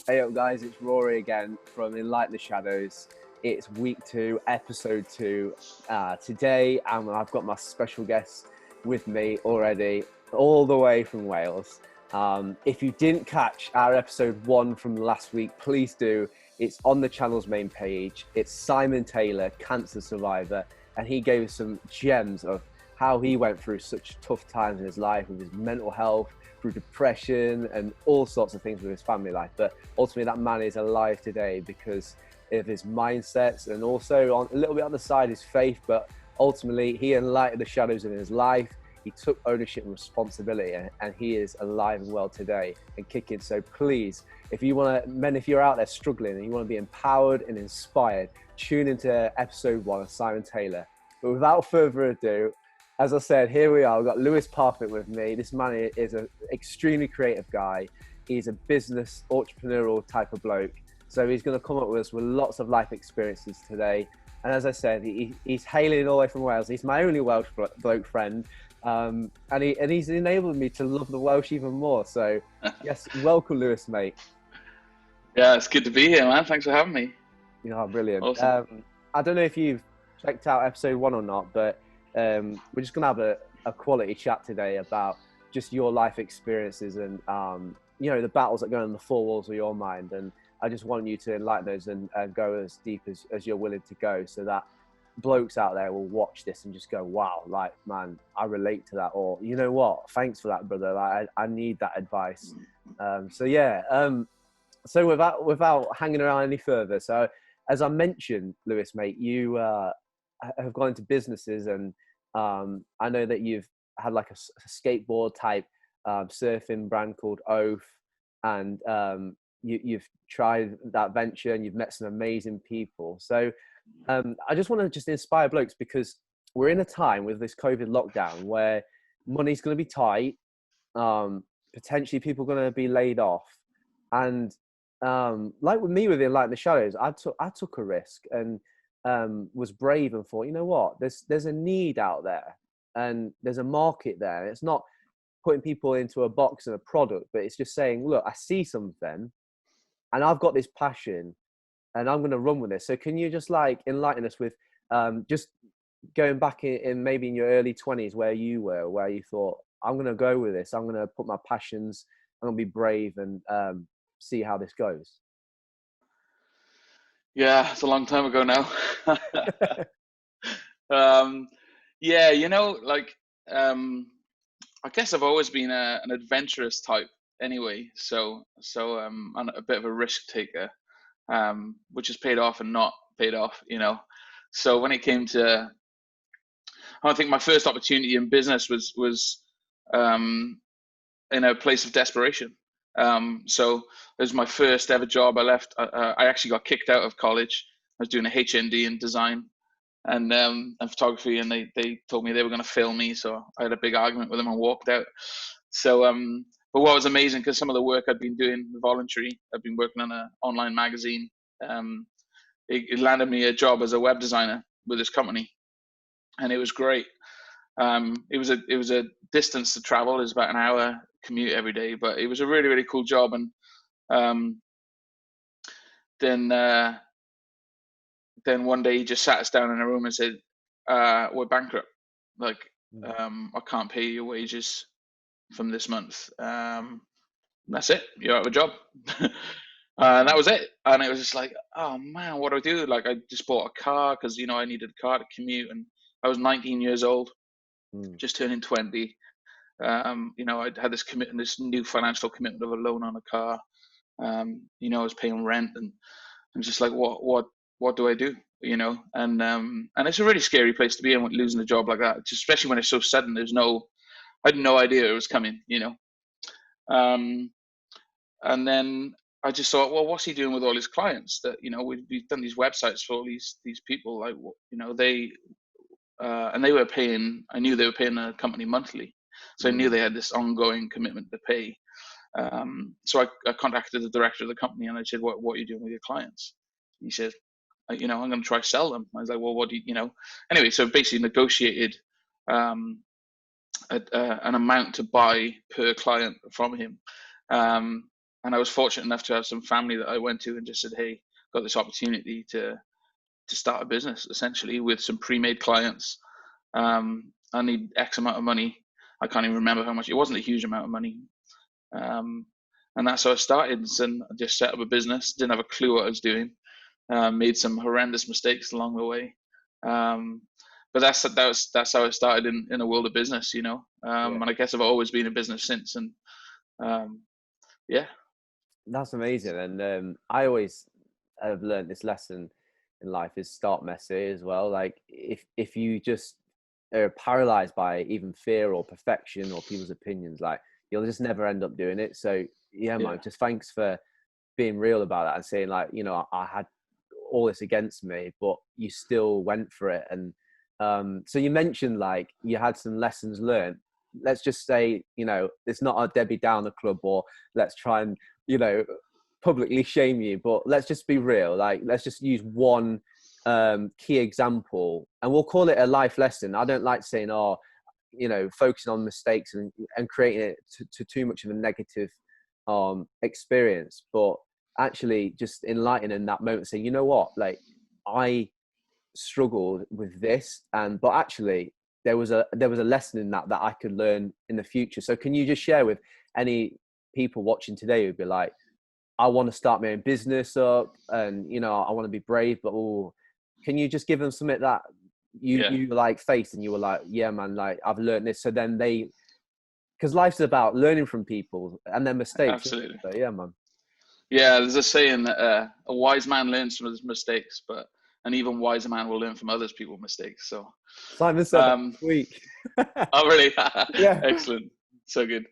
Hey up guys, it's Rory again from Enlighten the Shadows. It's week 2, episode 2 today, and I've got my special guest with me already, all the way from Wales. If you didn't catch our episode 1 from last week, please do. It's on the channel's main page. It's Simon Taylor, cancer survivor, and he gave us some gems of how he went through such tough times in his life with his mental health, through depression and all sorts of things with his family life. But ultimately that man is alive today because of his mindsets, and also on a little bit on the side his faith. But ultimately he enlightened the shadows in his life. He took ownership and responsibility, and he is alive and well today and kicking. So please, if you want to, men, if you're out there struggling and you want to be empowered and inspired, tune into episode 1 of Simon Taylor. But without further ado, as I said, here we are. We've got Lewis Parfitt with me. This man is an extremely creative guy. He's a business entrepreneurial type of bloke. So he's going to come up with us with lots of life experiences today. And as I said, he's hailing all the way from Wales. He's my only Welsh bloke friend. And he's enabled me to love the Welsh even more. So yes, welcome Lewis, mate. Yeah, it's good to be here, man. Thanks for having me. You know, brilliant. Awesome. I don't know if you've checked out episode 1 or not, but we're just gonna have a quality chat today about just your life experiences and you know, the battles that go on in the four walls of your mind. And I just want you to enlighten those and go as deep as you're willing to go, so that blokes out there will watch this and just go, wow, like, man, I relate to that, or you know what, thanks for that, brother, like, I need that advice. So yeah, so without hanging around any further, so as I mentioned, Lewis, mate, you have gone into businesses, and I know that you've had like a skateboard type surfing brand called Oath, and you've tried that venture and you've met some amazing people. So I just want to just inspire blokes, because we're in a time with this COVID lockdown where money's going to be tight, potentially people are going to be laid off, and like with me with Enlighten the Shadows, I took a risk and was brave and thought, you know what, there's a need out there and there's a market there. It's not putting people into a box and a product, but it's just saying, look, I see something and I've got this passion and I'm going to run with this. So can you just like enlighten us with just going back in maybe in your early 20s where you were, where you thought, I'm going to go with this, I'm going to put my passions, I'm going to be brave and see how this goes. Yeah, it's a long time ago now. Yeah, like I guess I've always been an adventurous type anyway. So I'm a bit of a risk taker, which has paid off and not paid off. So when it came to, I think my first opportunity in business was in a place of desperation. So it was my first ever job. I left. I actually got kicked out of college. I was doing a HND in design and photography, and they told me they were going to fail me. So I had a big argument with them and walked out. So, but what was amazing, because some of the work I'd been doing voluntary, I've been working on an online magazine. It landed me a job as a web designer with this company, and it was great. It was a distance to travel. It was about an hour commute every day, but it was a really, really cool job. And um, then one day he just sat us down in a room and said, "We're bankrupt. Like, I can't pay your wages from this month. That's it. You're out of a job." And that was it. And it was just like, oh man, what do I do? Like, I just bought a car because I needed a car to commute, and I was 19 years old, just turning 20. I'd had this new financial commitment of a loan on a car. I was paying rent, and I'm just like, what do I do? And it's a really scary place to be in, losing a job like that, especially when it's so sudden. I had no idea it was coming. And then I just thought, well, what's he doing with all his clients? That we've done these websites for all these people, like they and they were paying. I knew they were paying the company monthly, so I knew they had this ongoing commitment to pay. So I contacted the director of the company and I said, what are you doing with your clients? And he said, I'm going to try to sell them. I was like, well, what do you. Anyway, so basically negotiated an amount to buy per client from him. I was fortunate enough to have some family that I went to and just said, hey, got this opportunity to start a business essentially with some pre-made clients. I need X amount of money. I can't even remember how much. It wasn't a huge amount of money. And that's how I started. And I just set up a business, didn't have a clue what I was doing, made some horrendous mistakes along the way. But that's how I started in the world of business, you know. And I guess I've always been in business since. And yeah. That's amazing. And I always have learned this lesson in life is start messy as well. Like if you just are paralyzed by even fear or perfection or people's opinions, like you'll just never end up doing it. So yeah, man, just thanks for being real about that and saying like, you know, I had all this against me, but you still went for it. And so you mentioned like you had some lessons learned. Let's just say, you know, it's not a Debbie Downer club, or let's try and, you know, publicly shame you, but let's just be real. Like, let's just use one key example, and we'll call it a life lesson. I don't like saying, oh, you know, focusing on mistakes and creating it to too much of a negative experience, but actually just enlightening in that moment, saying, you know what, like I struggled with this, and but actually there was a lesson in that I could learn in the future. So can you just share with any people watching today who'd be like, I want to start my own business up, and you know, I want to be brave, but can you just give them something that you like faced and you were like, yeah man, like I've learned this. So then because life's about learning from people and their mistakes. Absolutely. So, yeah man. Yeah, there's a saying that a wise man learns from his mistakes, but an even wiser man will learn from others people's mistakes. So Simon said that this week. Oh really? Yeah. Excellent. So good.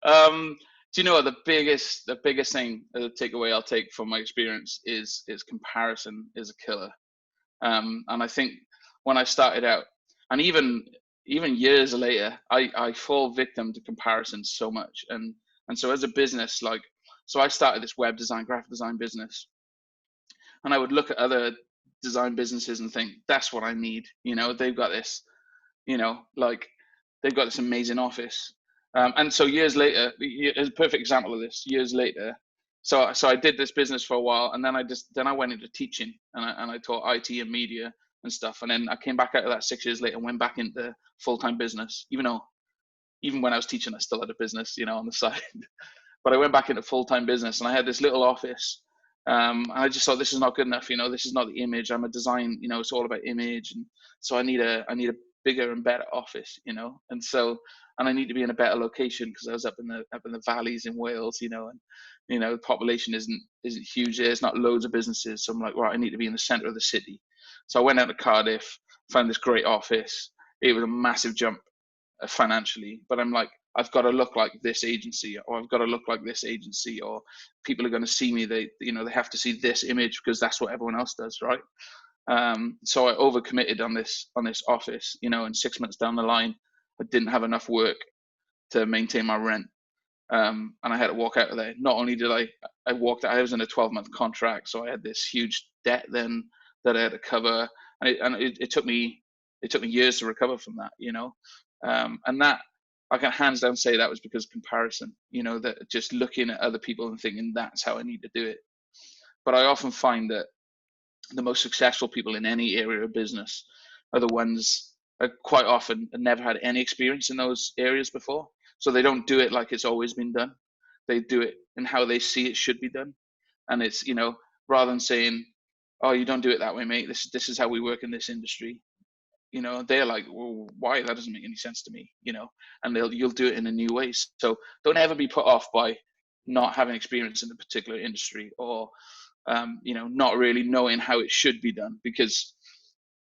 Do you know what the biggest thing, the takeaway I'll take from my experience is comparison is a killer. And I think when I started out, and even years later, I fall victim to comparison so much. And so as a business, like, so I started this web design, graphic design business, and I would look at other design businesses and think, that's what I need. You know, they've got this, you know, like they've got this amazing office. And so years later, a perfect example of this, years later, so I did this business for a while, and then I went into teaching, and I taught IT and media and stuff. And then I came back out of that 6 years later and went back into full-time business, even when I was teaching, I still had a business, you know, on the side. But I went back into full-time business, and I had this little office. And I just thought, this is not good enough, you know, this is not the image. I'm a design, you know, it's all about image. And so I need a bigger and better office, you know. And I need to be in a better location, because I was up in the valleys in Wales, you know, and you know, the population isn't huge. There's not loads of businesses. So I'm like, right, I need to be in the center of the city. So I went out to Cardiff, found this great office. It was a massive jump financially, but I'm like, I've got to look like this agency, or I've got to look like this agency, or people are going to see me. They have to see this image because that's what everyone else does, right? So I overcommitted on this office, you know, and 6 months down the line, I didn't have enough work to maintain my rent. And I had to walk out of there. Not only did I walked out, I was in a 12-month contract, so I had this huge debt then that I had to cover, and it took me years to recover from that, you know. And that, I can hands down say, that was because of comparison, you know, that just looking at other people and thinking that's how I need to do it. But I often find that the most successful people in any area of business are the ones that quite often have never had any experience in those areas before. So they don't do it like it's always been done. They do it in how they see it should be done. And it's, you know, rather than saying, oh, you don't do it that way, mate, this is how we work in this industry. You know, they're like, well, why? That doesn't make any sense to me, you know, and you'll do it in a new way. So don't ever be put off by not having experience in a particular industry, or you know, not really knowing how it should be done, because,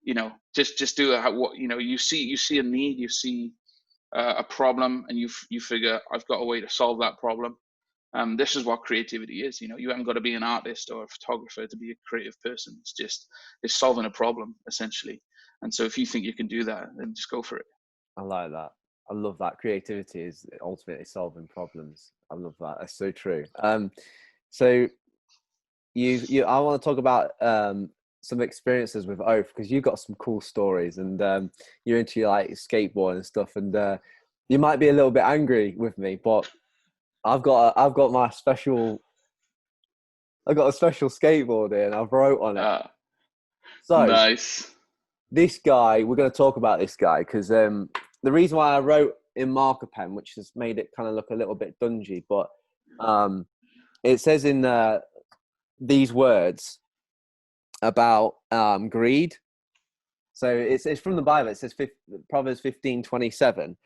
you know, just do it what, you know, you see a need, you see a problem, and you figure, I've got a way to solve that problem. This is what creativity is. You know, you haven't got to be an artist or a photographer to be a creative person. It's solving a problem, essentially. And so if you think you can do that, then just go for it. I like that. I love that. Creativity is ultimately solving problems. I love that. That's so true. So I want to talk about some experiences with Oath, because you've got some cool stories, and you're into like skateboard and stuff, and you might be a little bit angry with me, but I've got my special. I've got a special skateboard here, and I've wrote on it. Ah, So nice. this guy, we're going to talk about this guy because the reason why I wrote in marker pen, which has made it kind of look a little bit dungy, but it says in these words about greed. So it's from the Bible. It says Proverbs 15:27,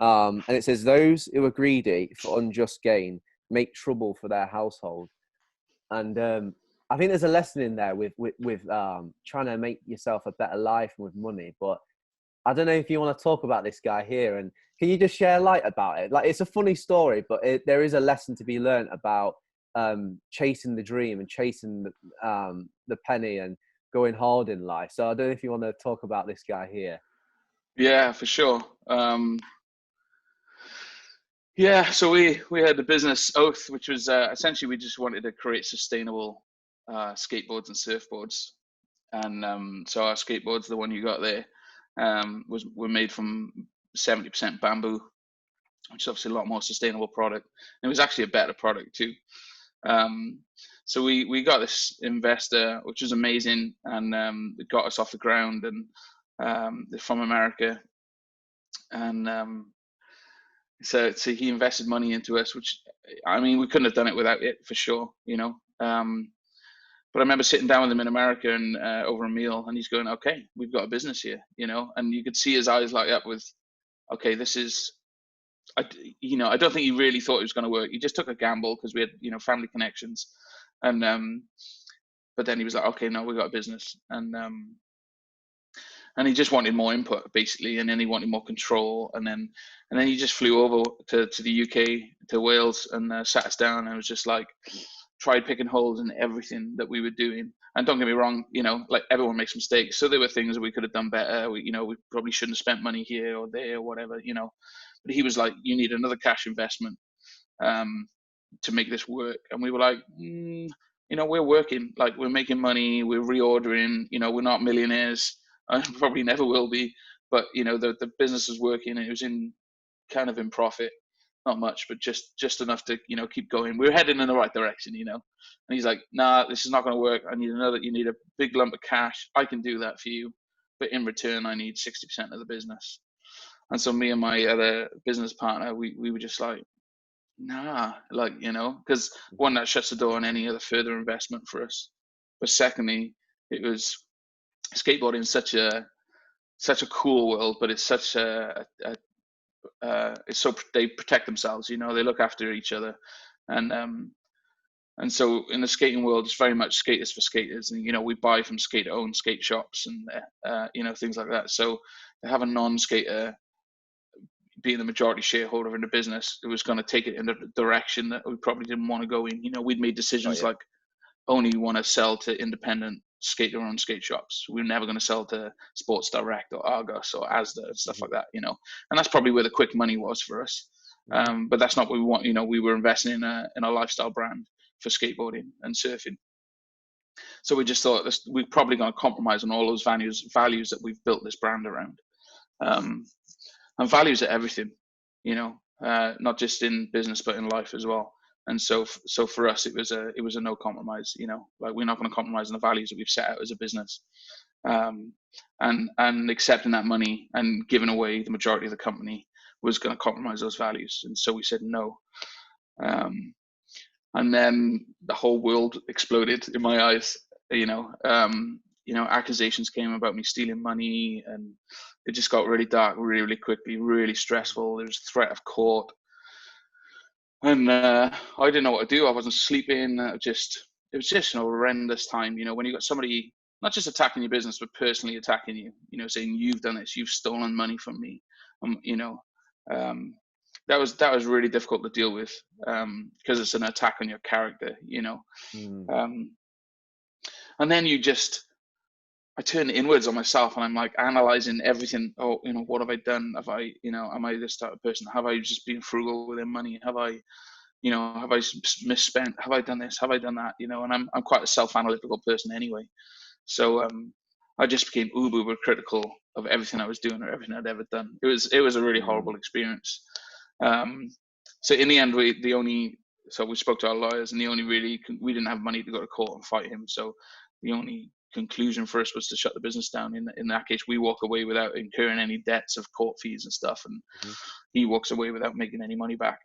and it says, "Those who are greedy for unjust gain make trouble for their household." And I think there's a lesson in there with trying to make yourself a better life with money. But I don't know if you want to talk about this guy here, and can you just share light about it? Like, it's a funny story, but there is a lesson to be learned about chasing the dream and chasing the penny and going hard in life. So I don't know if you want to talk about this guy here. Yeah, for sure. Yeah, so we had the business Oath, which was essentially we just wanted to create sustainable skateboards and surfboards, and so our skateboards, the one you got there, were made from 70% bamboo, which is obviously a lot more sustainable product. And it was actually a better product too. Um, so we got this investor, which was amazing, and it got us off the ground, and they're from America, and so he invested money into us, which, I mean, we couldn't have done it without it for sure, you know. But I remember sitting down with him in America and over a meal, and he's going, "Okay, we've got a business here," you know, and you could see his eyes light up with, "Okay, this is." I don't think he really thought it was going to work. He just took a gamble because we had, family connections, and but then he was like, "Okay, no, we got a business," and he just wanted more input basically, and then he wanted more control, and then he just flew over to the UK, to Wales, and sat us down, and was just like, tried picking holes in everything that we were doing. And don't get me wrong, like everyone makes mistakes, so there were things that we could have done better. We probably shouldn't have spent money here or there or whatever, but he was like, "You need another cash investment to make this work." And we were like, we're working, like we're making money, we're reordering, we're not millionaires. I probably never will be, but the business was working, and it was kind of in profit, not much, but just enough to keep going. We were heading in the right direction, And he's like, "Nah, this is not going to work. You need a big lump of cash. I can do that for you, but in return, I need 60% of the business." And so me and my other business partner, we were just like, "Nah," like, because one, that shuts the door on any other further investment for us, but secondly, it was skateboarding is such a cool world, but it's such it's so they protect themselves, they look after each other, and so in the skating world, it's very much skaters for skaters, and we buy from skater-owned skate shops, and things like that. So to have a non-skater being the majority shareholder in the business, it was going to take it in a direction that we probably didn't want to go in. We'd made decisions like only want to sell to independent skater-owned skate shops. We're never going to sell to Sports Direct or Argos or Asda and stuff like that, and that's probably where the quick money was for us. But that's not what we want. We were investing in a lifestyle brand for skateboarding and surfing. So we just thought we're probably going to compromise on all those values that we've built this brand around. And values are everything, not just in business but in life as well. And so for us, it was a no compromise. Like, we're not going to compromise on the values that we've set out as a business, and accepting that money and giving away the majority of the company was going to compromise those values. And so we said no. And then the whole world exploded in my eyes. Accusations came about me stealing money, and it just got really dark really quickly, really stressful. There was threat of court, and I didn't know what to do. I wasn't sleeping. It was just an horrendous time. When you got somebody not just attacking your business, but personally attacking you. Saying, "You've done this. You've stolen money from me." That was really difficult to deal with, because it's an attack on your character. And then I turn inwards on myself, and I'm like analyzing everything. Oh, what have I done? Have I, am I this type of person? Have I just been frugal with their money? Have I misspent? Have I done this? Have I done that? And I'm quite a self-analytical person anyway. So I just became uber critical of everything I was doing or everything I'd ever done. It was a really horrible experience. So in the end, we spoke to our lawyers, and we didn't have money to go to court and fight him. So the only conclusion for us was to shut the business down. In that case, we walk away without incurring any debts of court fees and stuff, and he walks away without making any money back.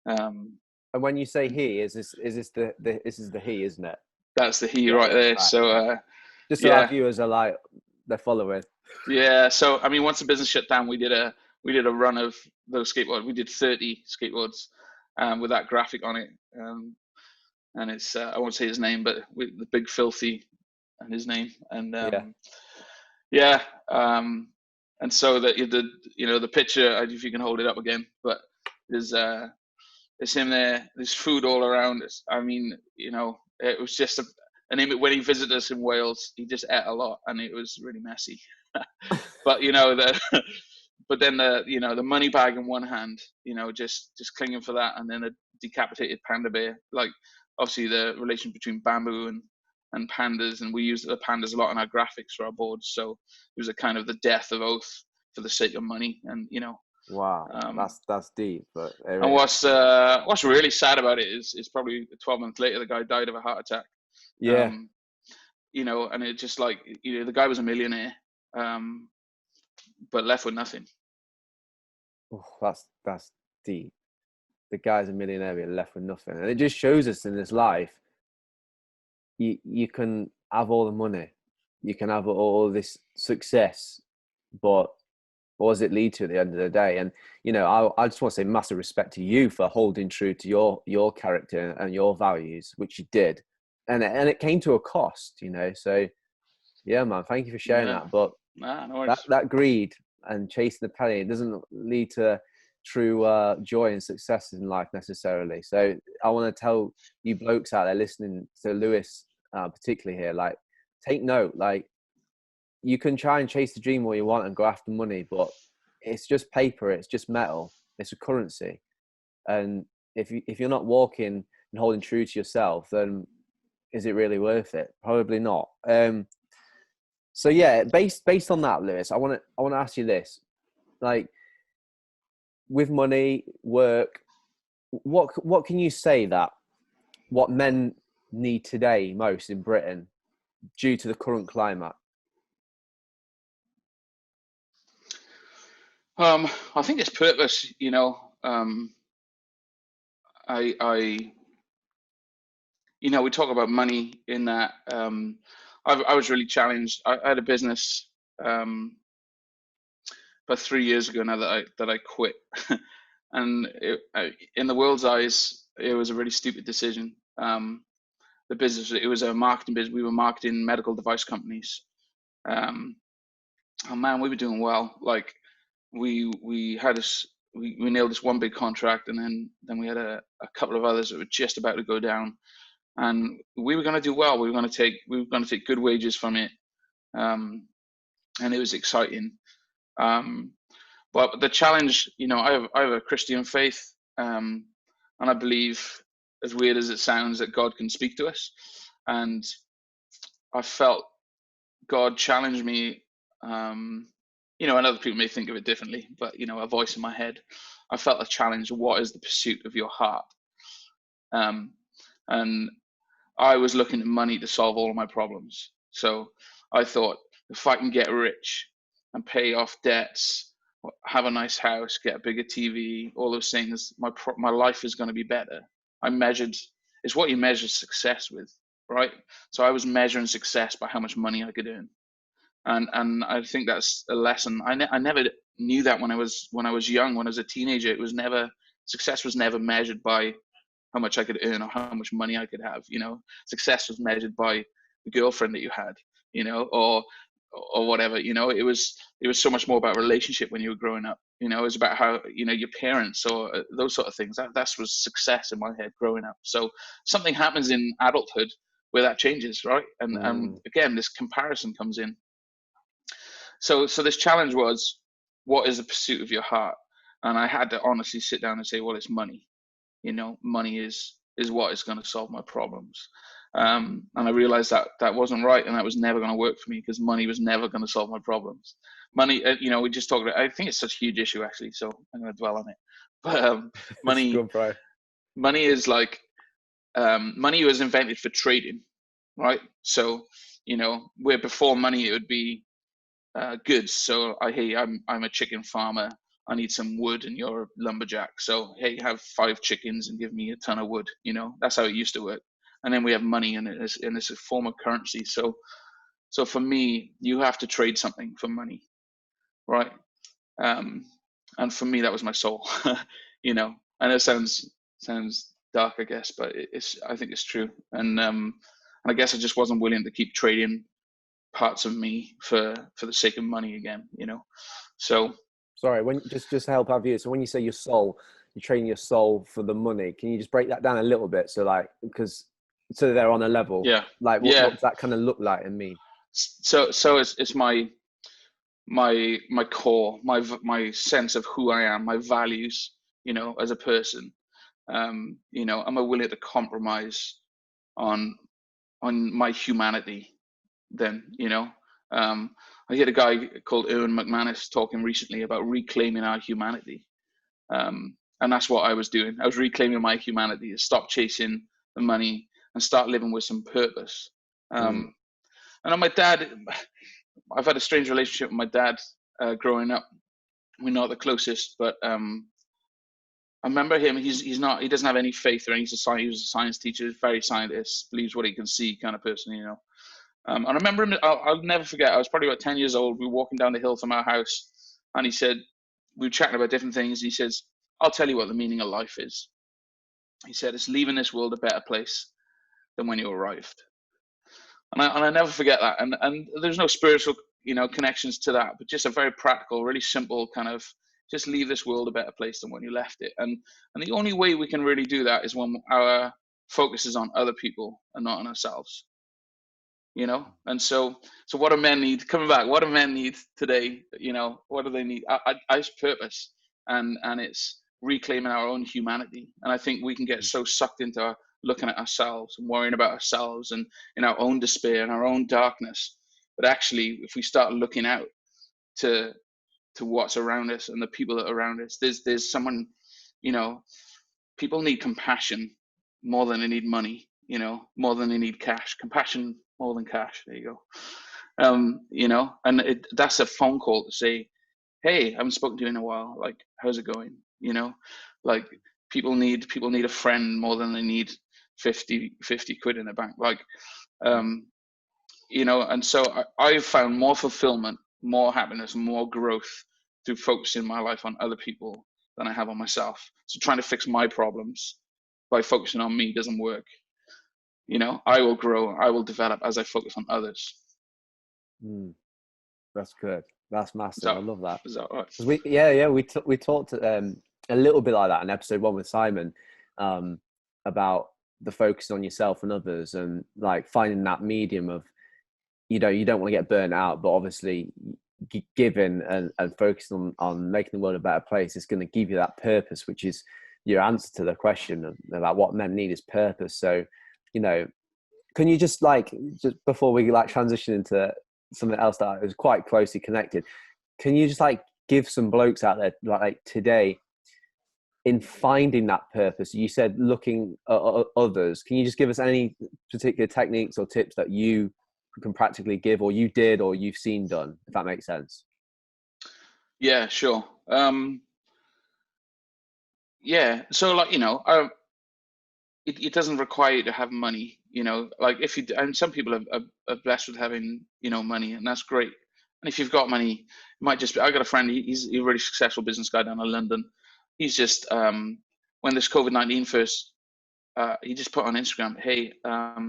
And when you say he, is this the he, isn't it? That's the he right there. Right. So just so our viewers are like they're following. Yeah. So I mean, once the business shut down, we did a run of those skateboards. We did 30 skateboards with that graphic on it, and it's I won't say his name, but with the big filthy and his name, and and so the picture, if you can hold it up again, but there's him there. There's food all around us. I mean, it was just an image. When he visited us in Wales, he just ate a lot, and it was really messy. But but then the money bag in one hand, just clinging for that, and then a decapitated panda bear. Like, obviously the relation between bamboo and pandas, and we use the pandas a lot in our graphics for our boards. So it was a kind of the death of oath for the sake of money, and Wow, that's deep. But and what's really sad about it is probably 12 months later, the guy died of a heart attack. Yeah. And it just like, the guy was a millionaire, but left with nothing. Oh, that's deep. The guy's a millionaire, but left with nothing, and it just shows us in this life, you can have all the money, you can have all this success, but what does it lead to at the end of the day? And I just want to say massive respect to you for holding true to your character and your values, which you did, and it came to a cost, so yeah, man, thank you for sharing that. But no that greed and chasing the penny, it doesn't lead to true joy and success in life necessarily. So I want to tell you blokes out there listening to Lewis, particularly here, like, take note. Like, you can try and chase the dream all you want and go after money, but it's just paper, it's just metal, it's a currency. And if you're not walking and holding true to yourself, then is it really worth it? Probably not. So yeah, based on that, Lewis, I want to ask you this: like, with money, work, what can you say that what men need today most in Britain due to the current climate? I think it's purpose. We talk about money in that. I was really challenged. I had a business about 3 years ago now that I quit, and in the world's eyes, it was a really stupid decision. The business, it was a marketing business. We were marketing medical device companies. Oh man, we were doing well. Like, we nailed this one big contract, and then we had a couple of others that were just about to go down. And we were going to do well. We were going to take good wages from it, and it was exciting. But the challenge, I have a Christian faith, and I believe, as weird as it sounds, that God can speak to us. And I felt God challenged me. And other people may think of it differently, but a voice in my head. I felt a challenge. What is the pursuit of your heart? And I was looking at money to solve all of my problems. So I thought, if I can get rich and pay off debts, have a nice house, get a bigger TV, all those things, my life is going to be better. It's what you measure success with, right? So I was measuring success by how much money I could earn. And I think that's a lesson. I never knew that when I was young, when I was a teenager. Success was never measured by how much I could earn or how much money I could have. Success was measured by the girlfriend that you had, or whatever. It was so much more about relationship when you were growing up. It was about how your parents or those sort of things. That was success in my head growing up. So something happens in adulthood where that changes, right? And again, this comparison comes in. So this challenge was, what is the pursuit of your heart? And I had to honestly sit down and say, well, it's money. Money is what is going to solve my problems. And I realized that wasn't right, and that was never going to work for me, because money was never going to solve my problems. Money, we just talked about, I think it's such a huge issue, actually, so I'm going to dwell on it. But It's money good, bro. money is like, money was invented for trading, right? So, where before money it would be goods. So hey, I'm a chicken farmer. I need some wood, and you're a lumberjack. So hey, have 5 chickens and give me a ton of wood. That's how it used to work. And then we have money, and it's a form of currency. So for me, you have to trade something for money, right? Um, and for me, that was my soul. And it sounds dark, I guess, but I think it's true. And I guess I just wasn't willing to keep trading parts of me for the sake of money again. So Sorry, when just to help our viewers. So when you say your soul, you're trading your soul for the money. Can you just break that down a little bit? So like, because so they're on a level. yeah, Like, what yeah. does that kind of look like and mean? So it's my core, my sense of who I am, my values, as a person. Am I willing to compromise on my humanity? Then I heard a guy called Erwin McManus talking recently about reclaiming our humanity. And that's what I was doing. I was reclaiming my humanity, to stop chasing the money and start living with some purpose. Mm. And my dad, I've had a strange relationship with my dad growing up. We're not the closest, but I remember him. He doesn't have any faith or any society. He was a science teacher, very scientist, believes what he can see kind of person. And I remember him. I'll never forget. I was probably about 10 years old. We were walking down the hill from our house, and he said, we were chatting about different things. He says, "I'll tell you what the meaning of life is." He said, "It's leaving this world a better place than when you arrived." And I never forget that. And there's no spiritual, connections to that, but just a very practical, really simple kind of, just leave this world a better place than when you left it. And the only way we can really do that is when our focus is on other people and not on ourselves. And so what do men need, coming back, what do men need today? What do they need? I purpose, and it's reclaiming our own humanity. And I think we can get so sucked into looking at ourselves and worrying about ourselves and in our own despair and our own darkness. But actually, if we start looking out to what's around us and the people that are around us, there's someone, you know people need compassion more than they need money, more than they need cash. Compassion more than cash. There you go. And that's a phone call to say, hey, I haven't spoken to you in a while. Like, how's it going? Like, people need a friend more than they need 50 quid in the bank. Like, and so I've found more fulfillment, more happiness, more growth through focusing my life on other people than I have on myself. So trying to fix my problems by focusing on me doesn't work. I will grow, I will develop as I focus on others. That's good. That's Is massive. that I love that. is that right? Because we talked a little bit like that in episode 1 with Simon, about the focus on yourself and others, and like finding that medium of, you don't want to get burnt out, but obviously giving and focusing on making the world a better place is going to give you that purpose, which is your answer to the question about what men need is purpose. So, can you just before we transition into something else that is quite closely connected, can you just give some blokes out there like today in finding that purpose? You said looking at others. Can you just give us any particular techniques or tips that you can practically give, or you did, or you've seen done, if that makes sense? Yeah, sure. Yeah, so it doesn't require you to have money. Like, if you, and some people are blessed with having money, and that's great. And if you've got money, it might just be, I got a friend, he's a really successful business guy down in London. He's just when this COVID-19 first, he just put on Instagram, hey, I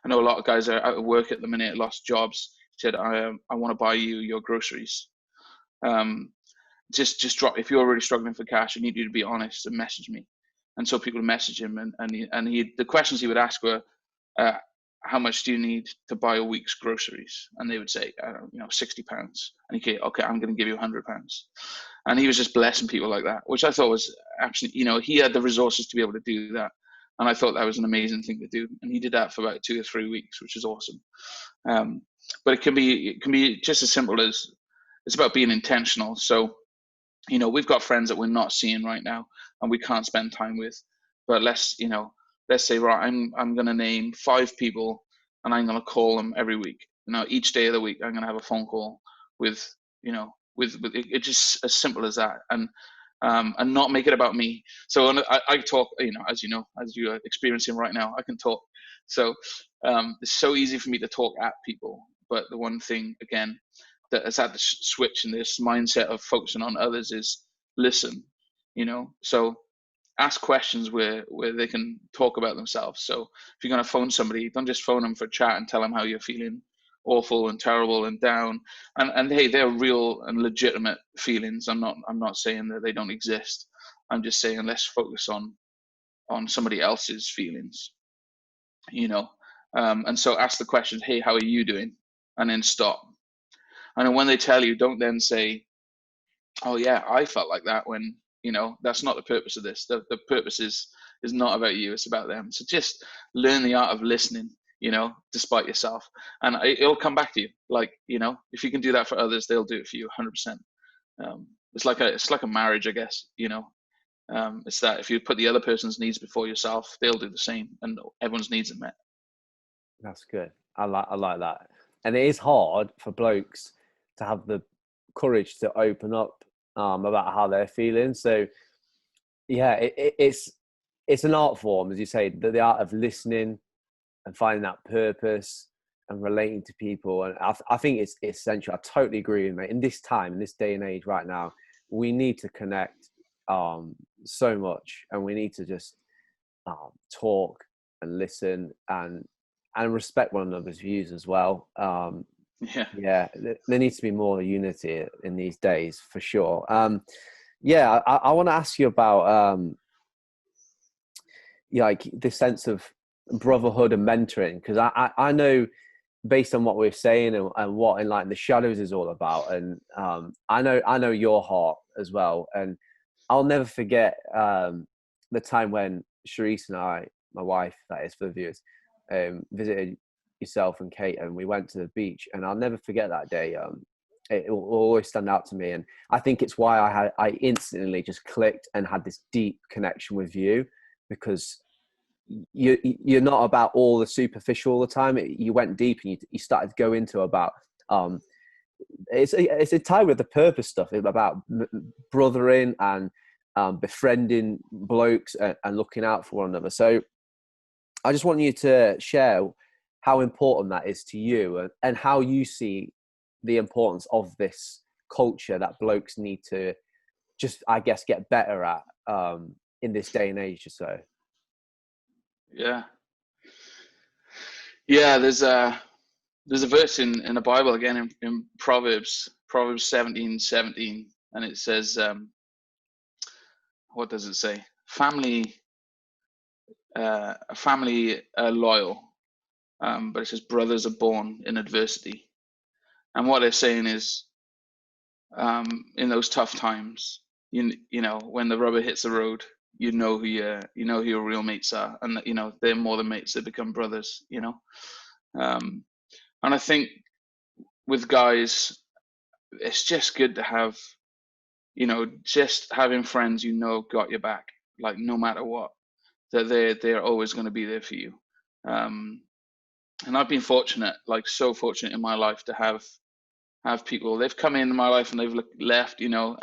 know a lot of guys are out of work at the minute, lost jobs. He said, I want to buy you your groceries. Just drop, if you're already struggling for cash, I need you to be honest and message me. And so people message him, and he the questions he would ask were, how much do you need to buy a week's groceries? And they would say, I don't know, £60. And he, okay, I'm going to give you £100. And he was just blessing people like that, which I thought was absolutely, he had the resources to be able to do that. And I thought that was an amazing thing to do. And he did that for about 2 or 3 weeks, which is awesome. But it can be just as simple as, it's about being intentional. So, we've got friends that we're not seeing right now. and we can't spend time with. But let's say, right, I'm going to name 5 people, and I'm going to call them every week. Each day of the week, I'm going to have a phone call with with it, just as simple as that, and not make it about me. So I talk, as you're experiencing right now, I can talk. So it's so easy for me to talk at people. But the one thing, again, that has had to switch in this mindset of focusing on others is listen. So ask questions where they can talk about themselves. So if you're going to phone somebody, don't just phone them for chat and tell them how you're feeling awful and terrible and down. And hey, they're real and legitimate feelings. I'm not saying that they don't exist. I'm just saying let's focus on somebody else's feelings. And so ask the questions, hey, how are you doing? And then stop. And when they tell you, don't then say, oh yeah, I felt like that, when that's not the purpose of this. The purpose is not about you, it's about them. So just learn the art of listening, despite yourself, and it'll come back to you. Like, if you can do that for others, they'll do it for you 100%. It's like a marriage, I guess. It's that if you put the other person's needs before yourself, they'll do the same, and everyone's needs are met. That's good. I like that. And it is hard for blokes to have the courage to open up about how they're feeling. So yeah, it's an art form, as you say, the art of listening and finding that purpose and relating to people. And I think it's essential. I totally agree with you, mate. In this time, in this day and age right now, we need to connect so much, and we need to just talk and listen and respect one another's views as well. Yeah, there needs to be more unity in these days, for sure. I want to ask you about like this sense of brotherhood and mentoring, because I know, based on what we're saying and what Enlighten the Shadows is all about, and I know your heart as well. And I'll never forget the time when Sharice and I, my wife, that is for the viewers, visited yourself and Kate, and we went to the beach. And I'll never forget that day. It will always stand out to me, and I think it's why I instantly just clicked and had this deep connection with you, because you're not about all the superficial all the time. You went deep, and you started to go into about it's a time with the purpose stuff, about brothering and befriending blokes and looking out for one another. So I just want you to share how important that is to you, and how you see the importance of this culture that blokes need to just, I guess, get better at in this day and age or so. Yeah. There's a verse in the Bible, again, in Proverbs 17:17, and it says, what does it say? A family are loyal, but it says brothers are born in adversity. And what they're saying is, in those tough times, when the rubber hits the road, who your real mates are, and they're more than mates; they become brothers. And I think with guys, it's just good to have, just having friends got your back, like no matter what, that they're always going to be there for you. And I've been fortunate, like so fortunate in my life, to have people. They've come in my life and they've left, but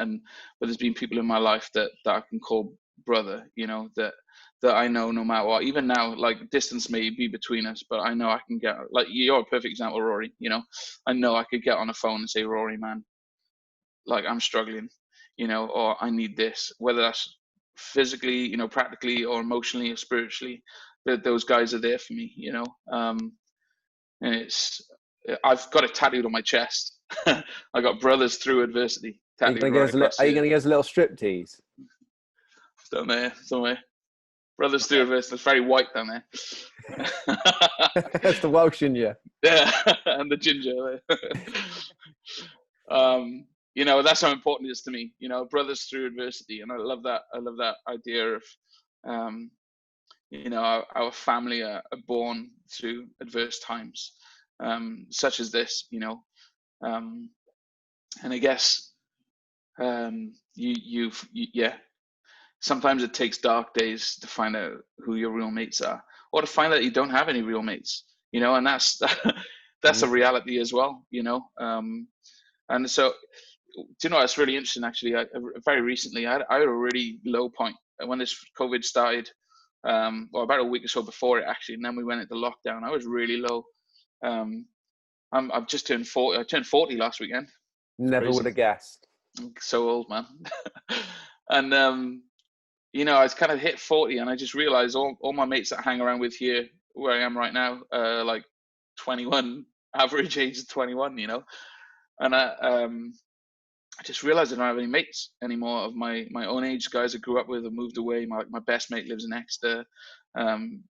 there's been people in my life that I can call brother, that I know no matter what. Even now, like, distance may be between us, but I know I can get, like, you're a perfect example, Rory. I know I could get on a phone and say, Rory, man, like, I'm struggling, or I need this, whether that's physically, practically, or emotionally or spiritually. Those guys are there for me, and I've got it tattooed on my chest. I got brothers through adversity tattooed right across. Are you going to give us a little striptease? Down there, somewhere. Brothers through adversity. It's very white down there. That's the Welsh in you. Yeah, and the ginger. That's how important it is to me. Brothers through adversity, and I love that. I love that idea of, our family are born through adverse times, such as this. And I guess sometimes it takes dark days to find out who your real mates are, or to find out you don't have any real mates, and that's that's a reality as well, and so, it's really interesting actually. Very recently, I had a really low point when this COVID started, well, about a week or so before it actually, and then we went into lockdown. I was really low. I've just turned 40. I turned 40 last weekend. Never would have guessed. I'm so old, man. And I was kind of hit 40, and I just realized all my mates that I hang around with here, where I am right now, like 21, average age of 21, and I just realized I don't have any mates anymore of my own age. Guys I grew up with have moved away. My best mate lives in Exeter, and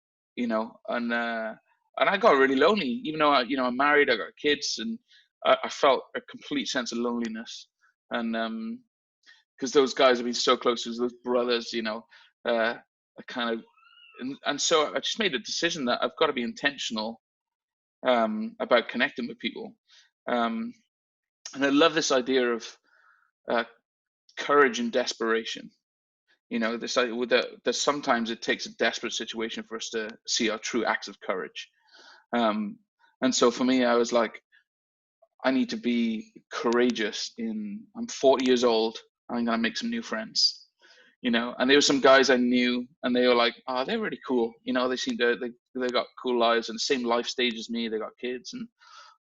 I got really lonely. Even though I'm married, I got kids, and I felt a complete sense of loneliness. And because those guys have been so close, as those brothers, I kind of, and so I just made a decision that I've got to be intentional about connecting with people. And I love this idea of courage and desperation. This idea that sometimes it takes a desperate situation for us to see our true acts of courage. And so for me, I was like, I need to be courageous. I'm 40 years old. I'm gonna make some new friends. And there were some guys I knew, and they were like, oh, they're really cool. They seem they got cool lives and the same life stage as me. They got kids, and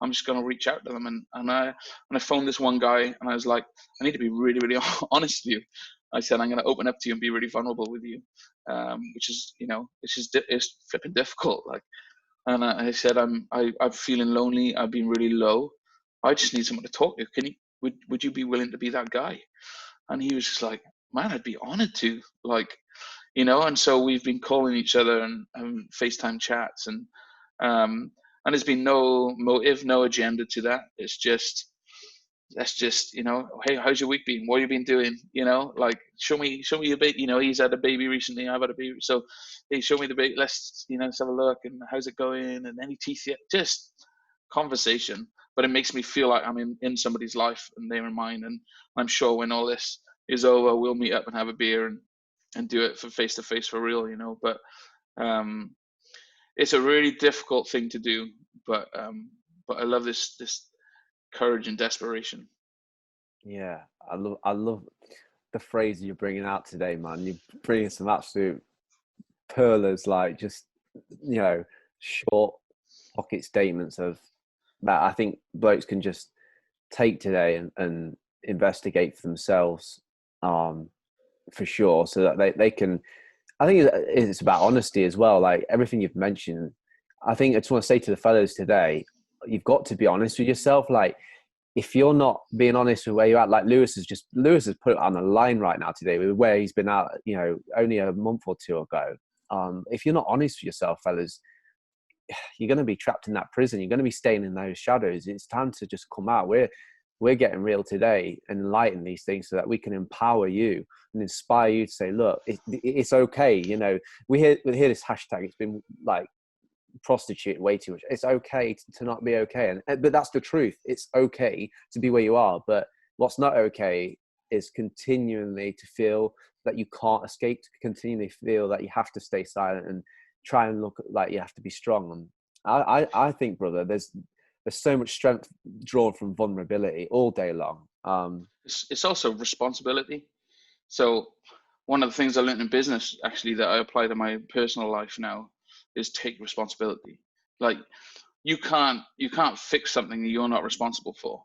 I'm just gonna reach out to them. And I phoned this one guy, and I was like, I need to be really, really honest with you. I said, I'm gonna open up to you and be really vulnerable with you, which is, it's flipping difficult. Like, and I said, I'm feeling lonely. I've been really low. I just need someone to talk to. Would you be willing to be that guy? And he was just like, man, I'd be honored to, like, and so we've been calling each other and having FaceTime chats, and there's been no motive, no agenda to that. That's just, hey, how's your week been? What have you been doing? Like, show me a bit, he's had a baby recently, I've had a baby. So, hey, show me the baby. Let's have a look, and how's it going? And any teeth yet? Just conversation. But it makes me feel like I'm in somebody's life and they're in mine. And I'm sure when all this is over, we'll meet up and have a beer and do it for face to face for real, But it's a really difficult thing to do. But I love this courage and desperation. Yeah, I love the phrase you're bringing out today, man. You're bringing some absolute pearlers, like just short pocket statements of that I think blokes can just take today and investigate for themselves, for sure, so that they can. I think it's about honesty as well. Like everything you've mentioned, I think I just want to say to the fellows today, you've got to be honest with yourself. Like, if you're not being honest with where you're at, like Lewis has put it on the line right now today with where he's been out, only a month or two ago. If you're not honest with yourself, fellas, you're going to be trapped in that prison. You're going to be staying in those shadows. It's time to just come out. We're getting real today and enlighten these things so that we can empower you and inspire you to say, look, it's okay. We hear this hashtag. It's been like prostitute way too much. It's okay to not be okay. But that's the truth. It's okay to be where you are. But what's not okay is continually to feel that you can't escape, to continually feel that you have to stay silent and try and look like you have to be strong. And I think, brother, there's so much strength drawn from vulnerability all day long. It's also responsibility. So one of the things I learned in business, actually, that I apply to my personal life now, is take responsibility. Like, you can't fix something that you're not responsible for.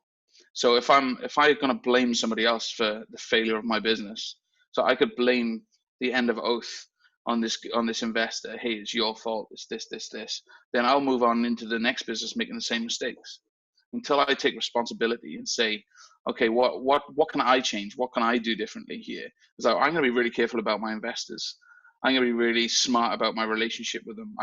So if I'm going to blame somebody else for the failure of my business, so I could blame the end of oath on this investor. Hey, it's your fault. It's this. Then I'll move on into the next business making the same mistakes, until I take responsibility and say, okay, what can I change? What can I do differently here? So I'm going to be really careful about my investors. I'm going to be really smart about my relationship with them.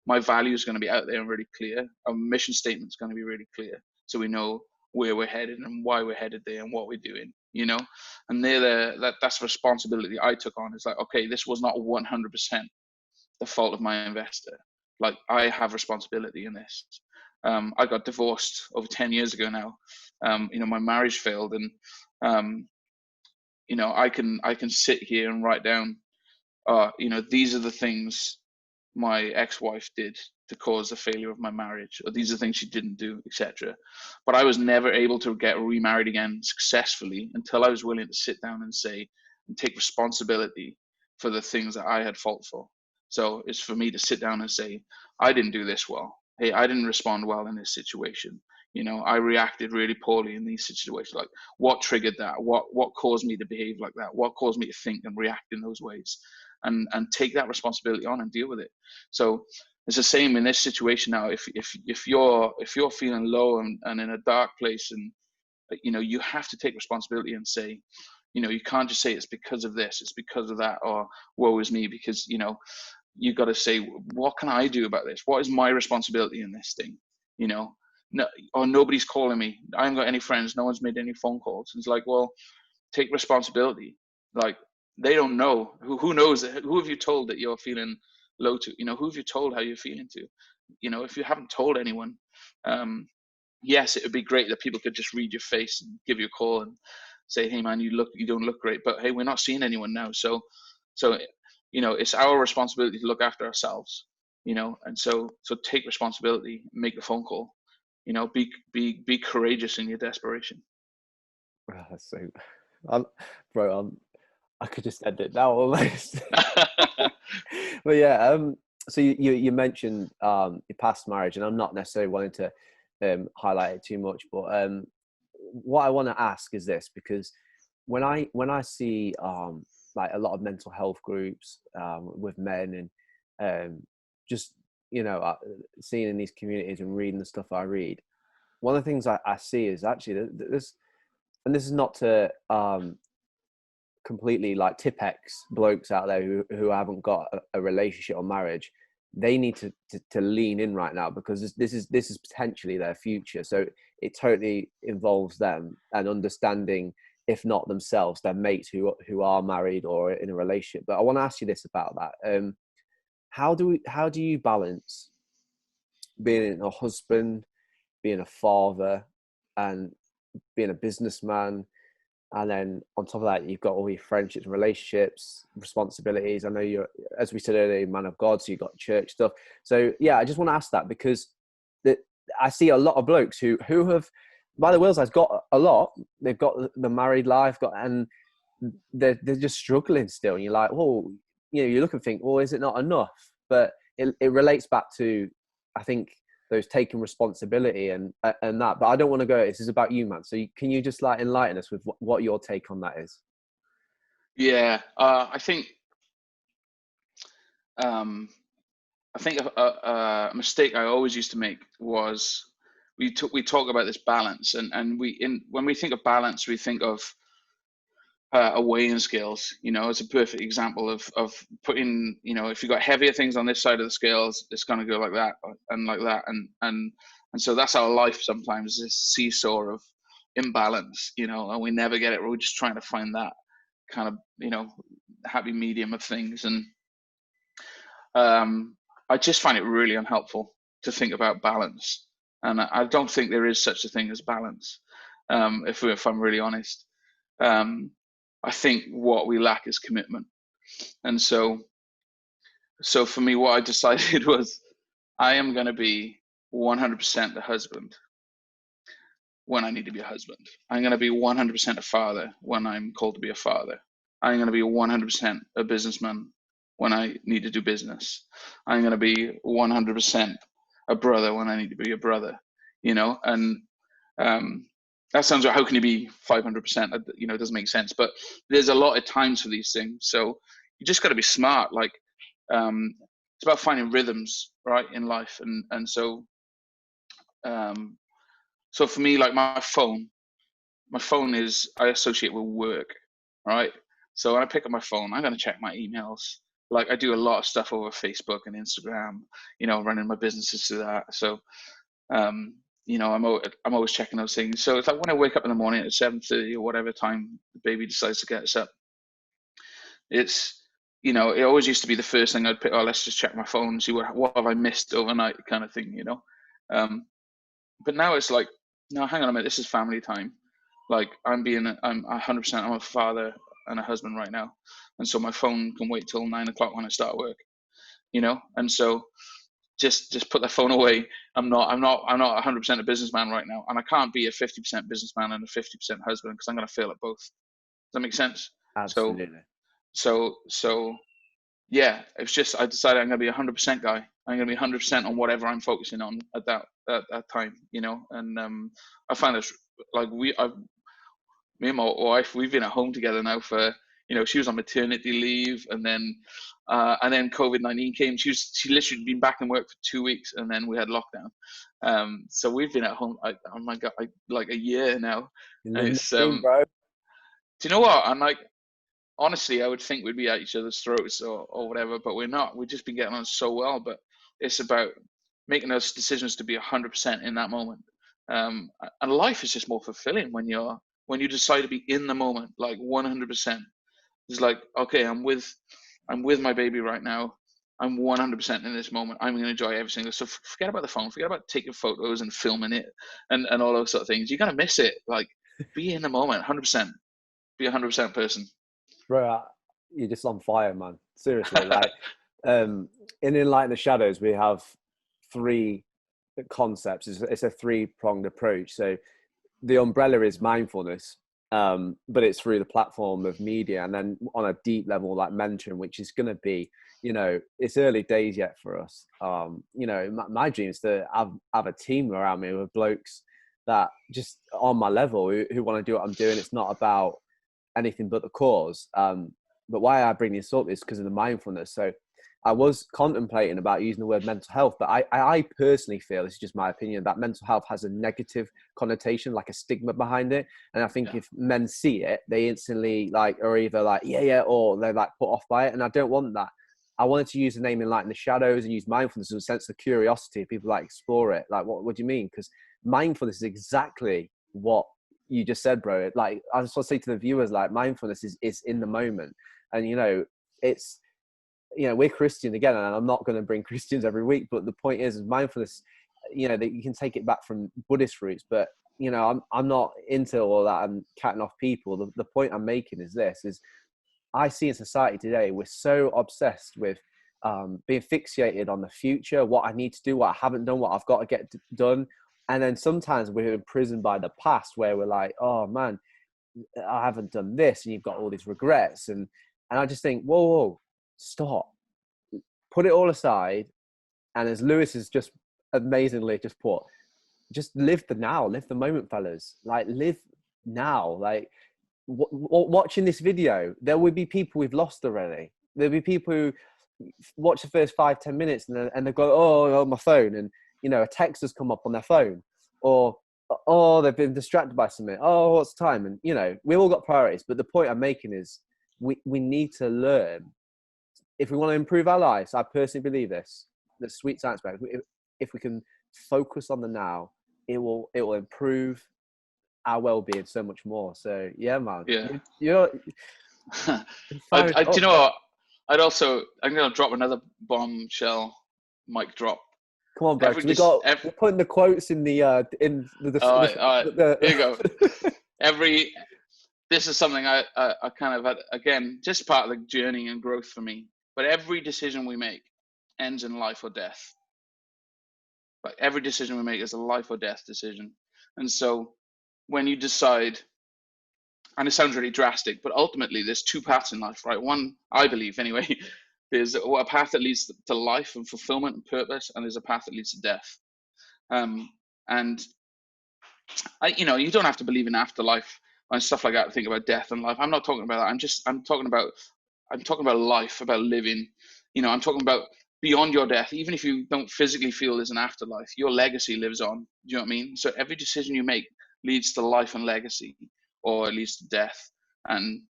My value is going to be out there and really clear. Our mission statement is going to be really clear, so we know where we're headed and why we're headed there and what we're doing. And that's the responsibility I took on. It's like, okay, this was not 100% the fault of my investor. Like, I have responsibility in this. I got divorced over 10 years ago now. My marriage failed, and you know, I can sit here and write down, you know, these are the things my ex-wife did to cause the failure of my marriage, or these are the things she didn't do, etc. But I was never able to get remarried again successfully until I was willing to sit down and say and take responsibility for the things that I had fault for. So it's for me to sit down and say, I didn't do this well. Hey, I didn't respond well in this situation. You know, I reacted really poorly in these situations. Like, what triggered that? What caused me to behave like that? What caused me to think and react in those ways? And take that responsibility on and deal with it. So it's the same in this situation now. If you're feeling low and in a dark place, and you know, you have to take responsibility and say, you know, you can't just say it's because of this, it's because of that, or woe is me, because, you know, you got to say, what can I do about this? What is my responsibility in this thing? You know, no, or nobody's calling me. I haven't got any friends. No one's made any phone calls. It's like, well, take responsibility. Like, they don't know. Who knows? Who have you told that you're feeling low to? You know, who have you told how you're feeling to? You know, if you haven't told anyone, yes, it would be great that people could just read your face and give you a call and say, hey man, you don't look great. But hey, we're not seeing anyone now. So you know, it's our responsibility to look after ourselves, you know. And so take responsibility, make the phone call, you know, be courageous in your desperation. So, bro, I could just end it now almost. But yeah, so you mentioned your past marriage, and I'm not necessarily wanting to highlight it too much, but what I want to ask is this, because when I see like a lot of mental health groups with men, and just, you know, seeing in these communities and reading the stuff I read, one of the things I see is actually this, and this is not to completely like Tipex blokes out there who haven't got a relationship or marriage. They need to lean in right now, because this is potentially their future. So it totally involves them, and understanding, if not themselves, their mates who are married or in a relationship. But I want to ask you this about that. How do you balance being a husband, being a father, and being a businessman? And then on top of that, you've got all your friendships and relationships, responsibilities. I know you're, as we said earlier, man of God, so you've got church stuff. So yeah, I just want to ask that, because I see a lot of blokes who have, by the Willside's, got a lot. They've got the married life, and they're just struggling still. And you're like, well, you know, you look and think, well, is it not enough? But it relates back to, I think, those taking responsibility and that. But I don't want to go, this is about you, man. So can you just like enlighten us with what your take on that is? Yeah, I think a mistake I always used to make was we talk about this balance, and when we think of balance, we think of a weighing scales. You know, it's a perfect example of putting, you know, if you've got heavier things on this side of the scales, it's going to go like that and like that, and so that's our life sometimes, this seesaw of imbalance, you know, and we never get it. We're just trying to find that kind of, you know, happy medium of things. And I just find it really unhelpful to think about balance, and I don't think there is such a thing as balance. If I'm really honest, I think what we lack is commitment. And so for me, what I decided was, I am going to be 100% the husband when I need to be a husband. I'm going to be 100% a father when I'm called to be a father. I'm going to be 100% a businessman when I need to do business. I'm going to be 100% a brother when I need to be a brother, you know. And that sounds like, how can you be 500%? You know, it doesn't make sense. But there's a lot of times for these things. So you just got to be smart. Like, it's about finding rhythms, right, in life. And so for me, like my phone is, I associate with work, right? So when I pick up my phone, I'm going to check my emails. Like, I do a lot of stuff over Facebook and Instagram, you know, running my businesses through that. So, you know, I'm always checking those things. So it's like when I wake up in the morning at 7:30 or whatever time the baby decides to get us up, it's, you know, it always used to be the first thing I'd pick. Oh, let's just check my phone and see what have I missed overnight, kind of thing, you know. But now it's like, no, hang on a minute, this is family time. Like, I'm 100%, I'm a father, and a husband right now, and so my phone can wait till 9 o'clock when I start work, you know. And so just put the phone away. I'm not 100% a businessman right now, and I can't be a 50% businessman and a 50% husband, because I'm going to fail at both. Does that make sense? Absolutely. So yeah, it's just, I decided I'm going to be 100% guy. I'm going to be 100% on whatever I'm focusing on at that time, you know. And I find this, like, me and my wife, we've been at home together now for, you know, she was on maternity leave, and then COVID-19 came. She literally been back in work for 2 weeks, and then we had lockdown. So we've been at home, oh my God, like a year now. And it's, do you know what? I'm like, honestly, I would think we'd be at each other's throats or whatever, but we're not. We've just been getting on so well. But it's about making those decisions to be 100% in that moment. And life is just more fulfilling when you decide to be in the moment, like 100%. It's like, okay, I'm with my baby right now. I'm 100% in this moment. I'm going to enjoy every single. So forget about the phone. Forget about taking photos and filming it and all those sort of things. You're gonna miss it. Like, be in the moment, 100%. Be a 100% person. Bro, you're just on fire, man. Seriously, like, in Enlighten the Shadows, we have 3 concepts. It's a 3-pronged approach. So the umbrella is mindfulness, but it's through the platform of media, and then on a deep level, like mentoring, which is going to be, you know, it's early days yet for us. You know, my dream is to have a team around me with blokes that just on my level who want to do what I'm doing. It's not about anything but the cause. But why I bring this up is because of the mindfulness. So I was contemplating about using the word mental health, but I personally feel, this is just my opinion, that mental health has a negative connotation, like a stigma behind it. And I think if men see it, they instantly are either like, yeah, or they're like put off by it. And I don't want that. I wanted to use the name Enlighten the Shadows and use mindfulness as a sense of curiosity. People explore it. Like, what do you mean? Because mindfulness is exactly what you just said, bro. Like, I just want to say to the viewers, like, mindfulness is in the moment. And, you know, it's, you know, we're Christian again, and I'm not going to bring Christians every week, but the point is mindfulness, you know, that you can take it back from Buddhist roots, but, you know, I'm not into all that and catting off people. The point I'm making is this, is I see in society today, we're so obsessed with being fixated on the future, what I need to do, what I haven't done, what I've got to get done. And then sometimes we're imprisoned by the past, where we're like, oh man, I haven't done this, and you've got all these regrets. And I just think, whoa, stop, put it all aside. And as Lewis has just amazingly just put, just live the now, live the moment, fellas. Like, live now. Like, watching this video, there will be people we've lost already. There'll be people who watch the first 5-10 minutes and they go, oh, my phone, and, you know, a text has come up on their phone, or they've been distracted by something. Oh, what's the time? And, you know, we've all got priorities. But the point I'm making is we need to learn, if we want to improve our lives. I personally believe this, the sweet science back. If we can focus on the now, it will improve our well-being so much more. So yeah, man. Yeah. You're do you know what? I'm going to drop another bombshell mic drop. Come on, bro. We're putting the quotes in the all right. Here you go. This is something I kind of had, again, just part of the journey and growth for me. But every decision we make ends in life or death. Like, every decision we make is a life or death decision. And so when you decide, and it sounds really drastic, but ultimately there's 2 paths in life, right? One, I believe anyway, there's a path that leads to life and fulfillment and purpose, and there's a path that leads to death. And you know, you don't have to believe in afterlife and stuff like that to think about death and life. I'm not talking about that. I'm talking about life, about living. You know, I'm talking about beyond your death. Even if you don't physically feel there's an afterlife, your legacy lives on. Do you know what I mean? So every decision you make leads to life and legacy, or it leads to death and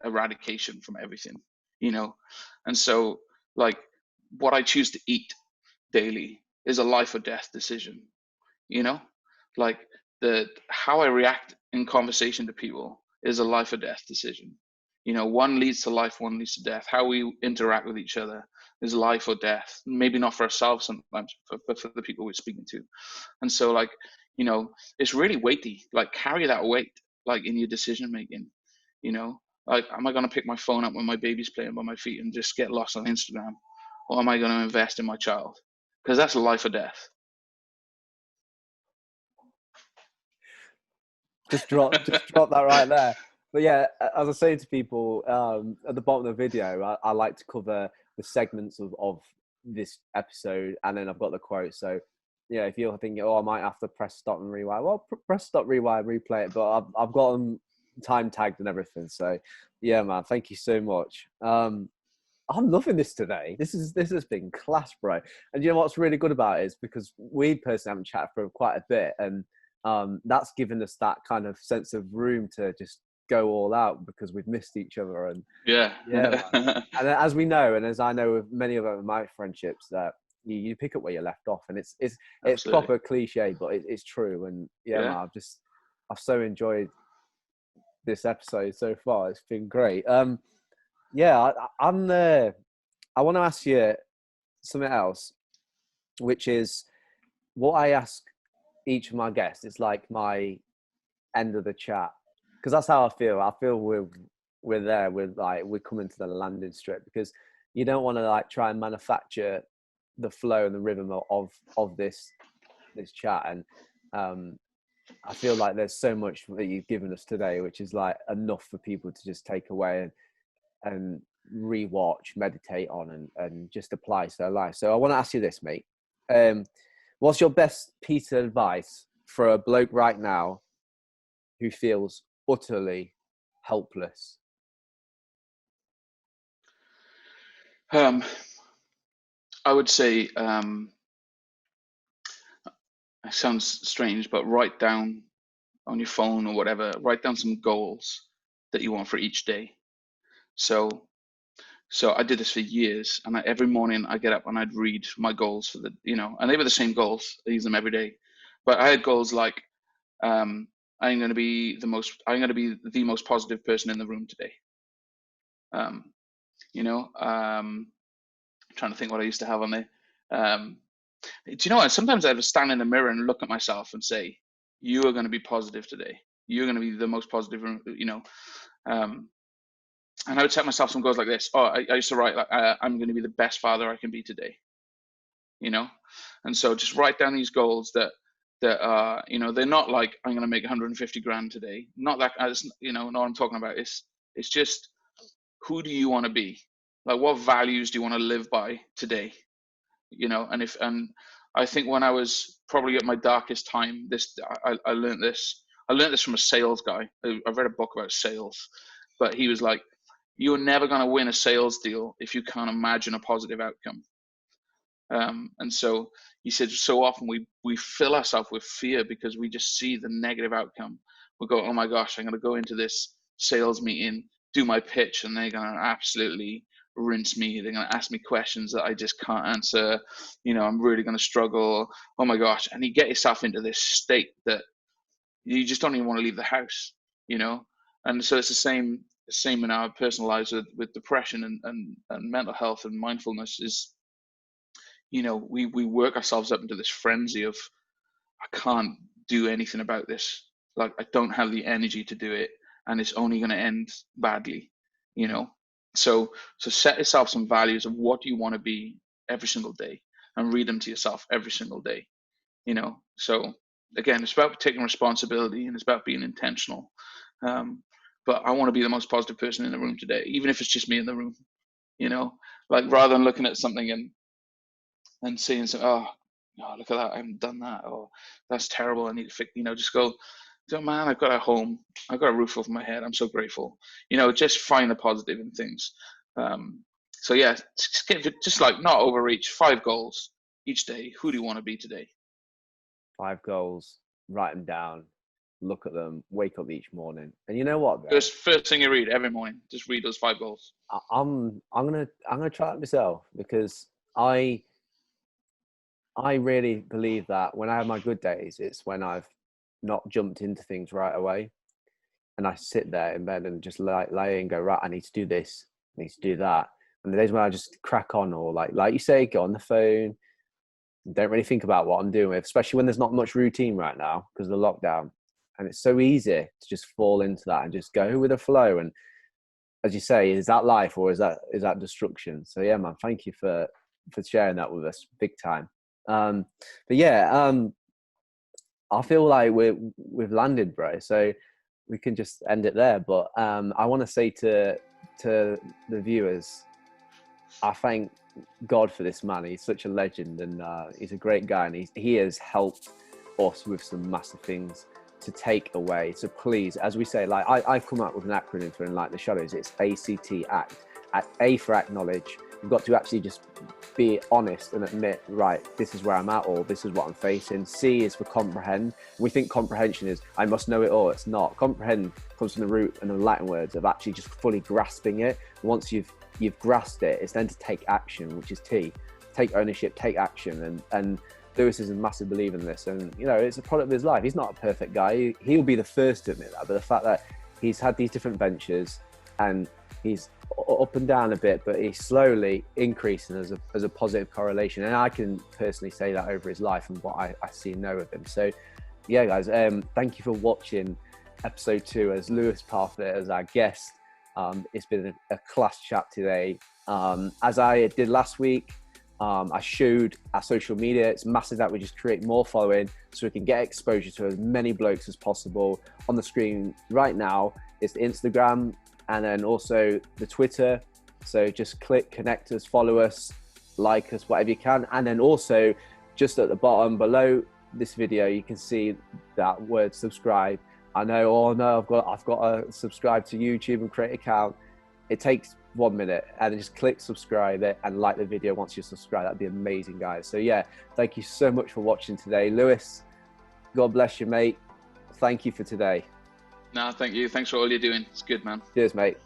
eradication from everything, you know. And so, like, what I choose to eat daily is a life or death decision, you know. Like, how I react in conversation to people is a life or death decision. You know, one leads to life, one leads to death. How we interact with each other is life or death. Maybe not for ourselves sometimes, but for the people we're speaking to. And so, like, you know, it's really weighty. Like, carry that weight, like, in your decision making, you know. Like, am I going to pick my phone up when my baby's playing by my feet and just get lost on Instagram? Or am I going to invest in my child? Because that's life or death. Just drop that right there. But yeah, as I say to people at the bottom of the video, I like to cover the segments of this episode, and then I've got the quote. So yeah, if you're thinking, oh, I might have to press stop and rewind, well, press stop, rewind, replay it. But I've got them time tagged and everything. So yeah, man, thank you so much. I'm loving this today. This has been class, bro. And you know what's really good about it is because we personally haven't chatted for quite a bit, and that's given us that kind of sense of room to just go all out because we've missed each other. And yeah, man. And as we know, and as I know with many of my friendships, that you pick up where you left off, and it's proper cliche, but it's true. And man, I've so enjoyed this episode so far. It's been great. I want to ask you something else, which is what I ask each of my guests. It's like my end of the chat, because that's how I feel. I feel we're there. We're coming to the landing strip, because you don't want to like try and manufacture the flow and the rhythm of this chat. And I feel like there's so much that you've given us today, which is like enough for people to just take away and rewatch, meditate on, and just apply to their life. So I want to ask you this, mate. What's your best piece of advice for a bloke right now who feels utterly helpless? I would say, it sounds strange, but write down on your phone or whatever, write down some goals that you want for each day. So I did this for years, and every morning I get up and I'd read my goals for and they were the same goals. I use them every day, but I had goals like, I'm going to be the most positive person in the room today. Trying to think what I used to have on there. Do you know what? Sometimes I have to stand in the mirror and look at myself and say, "You are going to be positive today. You're going to be the most positive." And I would set myself some goals like this. Oh, I used to write like, "I'm going to be the best father I can be today." And so just write down these goals that they're not like, I'm going to make 150 grand today. Not that, not what I'm talking about. It's just, who do you want to be? Like, what values do you want to live by today? And I think when I was probably at my darkest time, I learned this. I learned this from a sales guy. I read a book about sales, but he was like, "You're never going to win a sales deal if you can't imagine a positive outcome." And so he said, so often we fill ourselves with fear because we just see the negative outcome. We go, "Oh my gosh, I'm going to go into this sales meeting, do my pitch, and they're going to absolutely rinse me. They're going to ask me questions that I just can't answer. I'm really going to struggle. Oh my gosh." And you get yourself into this state that you just don't even want to leave the house, And so it's the same in our personal lives with depression and mental health and mindfulness is, we work ourselves up into this frenzy of, I can't do anything about this. Like, I don't have the energy to do it, and it's only going to end badly, So set yourself some values of what do you want to be every single day, and read them to yourself every single day, So again, it's about taking responsibility, and it's about being intentional. But I want to be the most positive person in the room today, even if it's just me in the room, like, rather than looking at something and seeing some, oh, look at that, I haven't done that, or that's terrible, I need to fix, just go, man, I've got a home, I've got a roof over my head, I'm so grateful, just find the positive in things. So yeah, just like, not overreach, 5 goals each day. Who do you want to be today? 5 goals, write them down, look at them, wake up each morning. And you know what, first thing you read every morning, just read those 5 goals. I'm gonna try it myself, because I really believe that when I have my good days, it's when I've not jumped into things right away, and I sit there in bed and just lay and go, right, I need to do this, I need to do that. And the days when I just crack on, or like you say, go on the phone, don't really think about what I'm doing with, especially when there's not much routine right now because of the lockdown. And it's so easy to just fall into that and just go with the flow. And as you say, is that life or is that destruction? So yeah, man, thank you for sharing that with us, big time. But yeah, I feel like we've landed, bro. So we can just end it there. But I want to say to the viewers, I thank God for this man. He's such a legend, and he's a great guy, and he has helped us with some massive things to take away. So please, as we say, like I've come up with an acronym for Enlighten the Shadows. It's ACT, ACT. A for acknowledge. You've got to actually just be honest and admit, right, this is where I'm at, or this is what I'm facing. C is for comprehend. We think comprehension is, I must know it all. It's not. Comprehend comes from the root and the Latin words of actually just fully grasping it. Once you've grasped it, it's then to take action, which is T. Take ownership, take action. And Lewis is a massive believer in this. And, you know, it's a product of his life. He's not a perfect guy. He'll be the first to admit that. But the fact that he's had these different ventures and he's up and down a bit, but he's slowly increasing as a positive correlation. And I can personally say that over his life and what I see and know of him. So yeah, guys, thank you for watching episode 2 as Lewis Parfitt as our guest. It's been a class chat today. As I did last week, I showed our social media. It's massive that we just create more following so we can get exposure to as many blokes as possible. On the screen right now is the Instagram, and then also the Twitter. So just click, connect us, follow us, like us, whatever you can. And then also just at the bottom below this video, you can see that word subscribe. I know, oh no, I've got to subscribe to YouTube and create an account. It takes 1 minute, and then just click subscribe it and like the video once you subscribe. That'd be amazing, guys. So yeah, thank you so much for watching today. Lewis, God bless you, mate. Thank you for today. No, thank you. Thanks for all you're doing. It's good, man. Cheers, mate.